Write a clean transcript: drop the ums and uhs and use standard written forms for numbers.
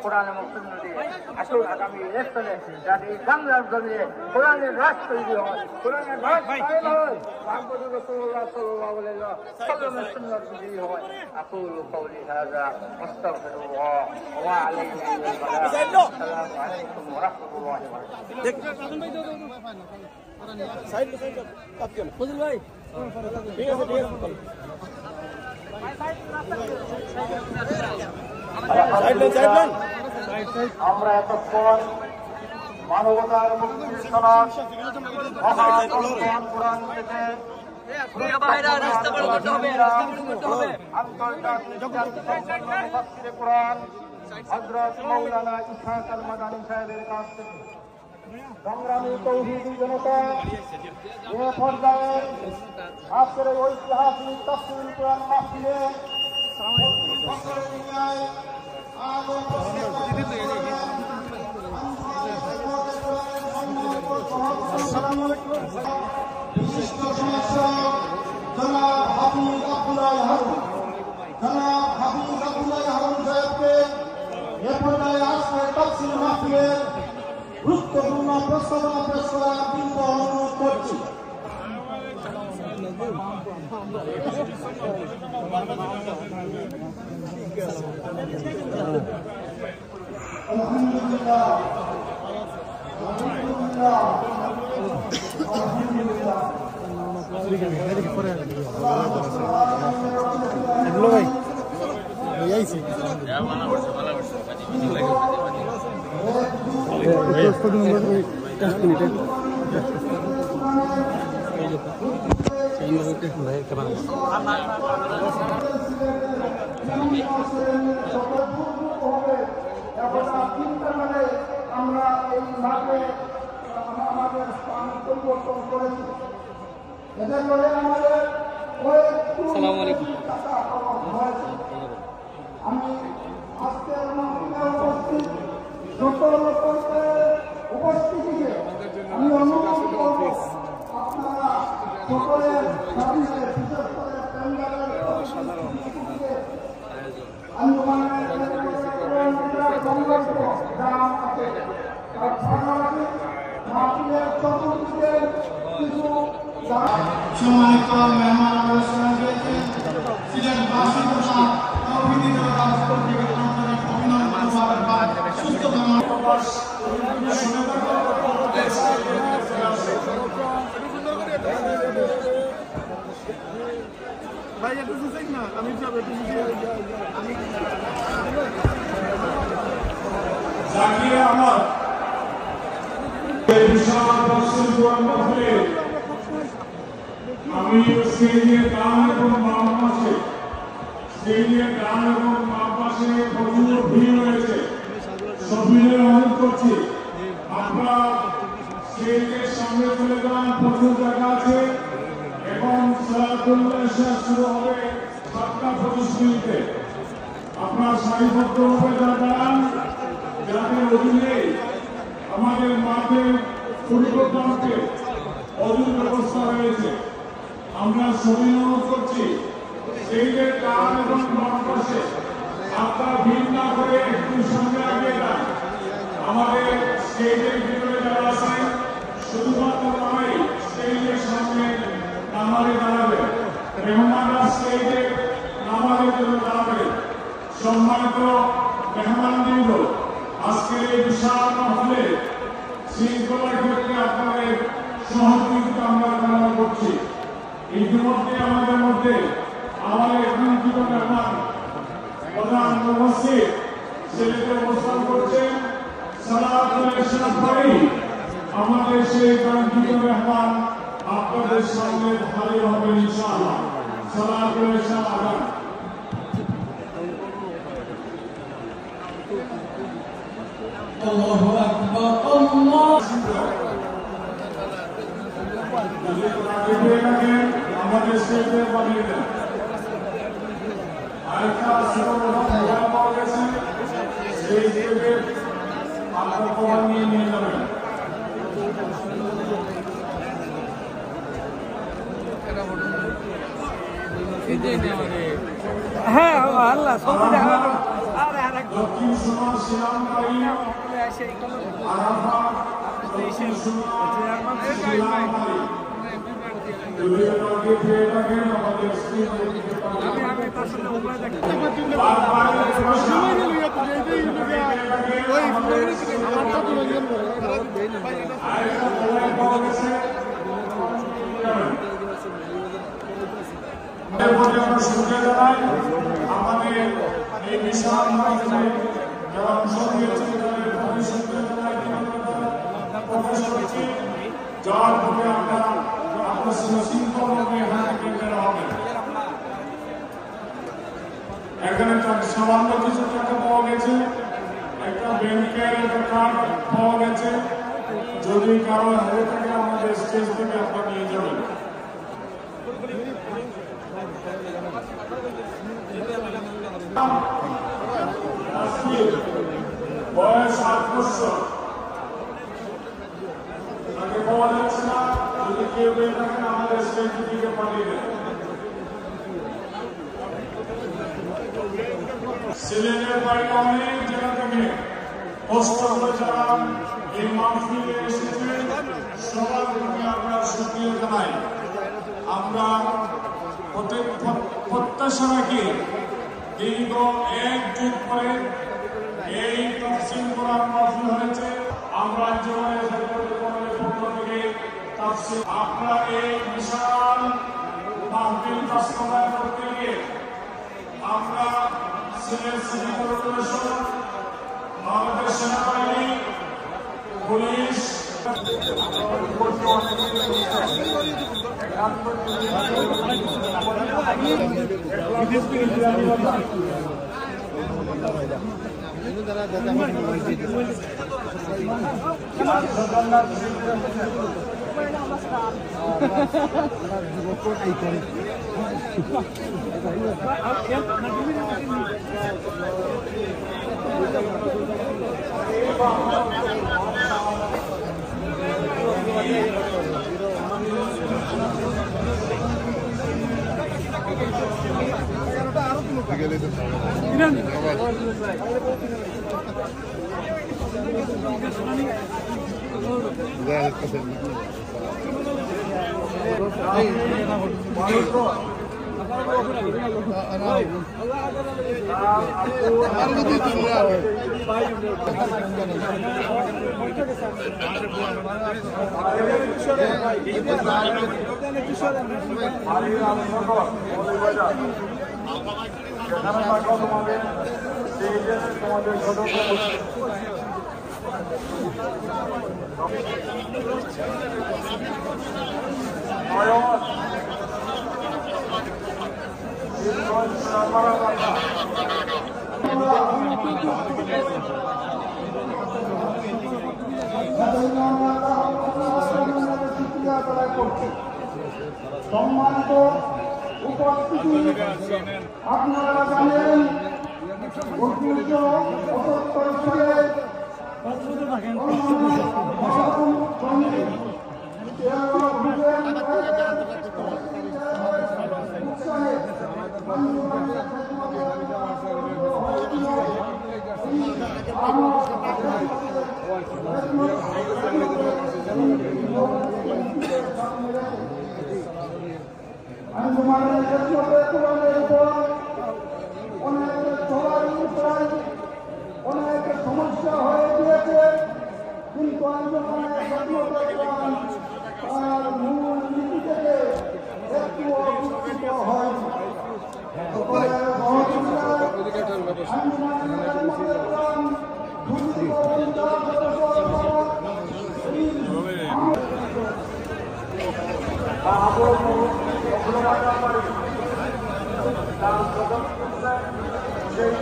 কোরআন এবং সুন্নাহ দিয়ে আসল আগামী ইলেকশনে যাতে বাংলার জমিয়ে কোরআনের রাজ তৈরি হয়, কোরআনের রাজ কায়েম হয়, মুহাম্মদুর রাসূলুল্লাহ সাল্লাল্লাহু আলাইহি ওয়াসাল্লামের সুন্নাত বিজয়ী হয়। আকুলু কওলি হাযা আস্তাগফিরুল্লাহ ওয়া আলাইহি আসসালামু আলাইকুম ওয়া রাহমাতুল্লাহি ওয়া বারাকাতুহু। সাইড কাপ কেন ফজল ভাই ঠিক আছে আমরা এতক্ষণ মানবতার মুক্তির সনদ কোরআন থেকে আন্তর্জাতিক কোরআন হযরত মাওলানা ইসহাক আল মাদানী সাহেবের কাছ থেকে সংগ্রামী তৌহিদি জনতা এ পর্যায়ে আজকের ঐতিহাসিক তাফসীর কোরআন মাহফিলে বিশিষ্ট সমাজসেবক জনাব হাফিজ আব্দুল্লাহ হারুন সাহেবকে এ পর্যায়ে আজকের তাফসীর মাহফিলের গুরুত্বপূর্ণ প্রস্তাবনা পেশ করার বিনীত অনুরোধ করছি। আলহামদুলিল্লাহ আমরা এই মাঠে আমাদের স্থান পরিবর্তন করেছি। এদের ফলে আমাদের আমি আজকের উপস্থিত যত লোকের উপস্থিতিকে আমি অনুরোধ করব আপনারা সকলের সামনে বিশেষ করে সম্মানিত মেহমান অনুষ্ঠান রয়েছেন সিলেটবাসী তথা তৌহিদি ভাই একটু বুঝেন না আমি জাকির আহমদ আমি স্টেজের গান এবং বাম পাশে প্রচুর ভিড় হয়েছে, সবিনের অনুরোধ করছি আপনারা স্টেজের সামনে চলে যান, প্রচুর জায়গা আছে এবং শুরু হবে 7:25 আপনার সারিবদ্ধভাবে দাঁড়ান, যাদের অধীনে আমাদের মাঠের পরিবর্তনকে অদূর ব্যবস্থা হয়েছে। আমরা সবাই অনুরোধ করছি স্টেজের ডান এবং বাম পাশে আপনারা ভিড় না করে একটু সামনে আগে যান। আমাদের স্টেজের ভিতরে যারা আছেন শুধুমাত্র তারাই স্টেজের সামনে নামারে দাঁড়াবে, মেহমানরা স্টেজে নামাজের জন্য দাঁড়াবে। সম্মানিত মেহমানবৃন্দ, আজকের এই বিশাল মাহফিলে শৃঙ্খলার ক্ষেত্রে আপনাদের সহযোগিতা আমরা কামনা করছি। ইতিমধ্যে আমাদের মধ্যে আমাদের কাঙ্ক্ষিত মেহমান প্রধান উপস্থিত সিলেটে অবস্থান করছেন। আমাদের সেই কাঙ্ক্ষিত মেহমান আপনাদের সামনে হাজির হবে ইনশাআল্লাহ। সালাতুল ইসলাম আল্লাহু আকবার আমাদের স্টেজে বানিয়ে দেন। আরেকটা পাওয়া গেছে সেই স্টেজে আপনার প্রমাণ নিয়ে যাবেন। হ্যাঁ আল্লাহ দক্ষিণ সুমন শ্রীরামকারী আরাফাত দক্ষিণ সুমন শ্রীরামকারী যদি আমাকে পেয়ে থাকেন আমাদের আমাদের এই বিশাল মাধ্যমে যারা অংশ নিয়েছে যার ফলে আমরা আপনার সুশৃঙ্খলভাবে এখানে কেন্দ্র হবে। এখানে সামান্য কিছু টাকা পাওয়া গেছে, একটা ব্যাংকের একটা কার্ড পাওয়া গেছে। যদি কারো হয়ে থাকে আমাদের স্টেজ থেকে আপনারা নিয়ে যাবেন। বয়স 8 বছর, তাকে পাওয়া যাচ্ছে না। যদি কেউ পেয়ে থাকেন আমাদের স্টেজ থেকে পাঠিয়ে দেন। সিলেটের বাইরে অনেক জায়গা থেকে কষ্ট করে যারা এই মাহফিলে এসেছে সবার প্রতি আমরা শুকরিয়া জানাই। আমরা প্রত্যাশা রাখি দীর্ঘ 1 যুগ পরে এই তাফসীর কোরআন মাহফিল হয়েছে। আমরা জীবনের পক্ষ থেকে তাফসীর আপনারা এই বিশাল মাহফিল বাস্তবায়ন করতে গিয়ে আমরা সিলেট সিটি কর্পোরেশন, বাংলাদেশ সেনাবাহিনী, পুলিশ সম্মানিত উপস্থিতি, আপনারা জানেন আঞ্জুমানের ক্ষেত্রে কোরআনের উপর অনেক অনেক সমস্যা হয়ে গিয়েছে, কিন্তু আঞ্জুমানের তার মূল নীতি থেকে একটু অবস্থিত হয়। সেই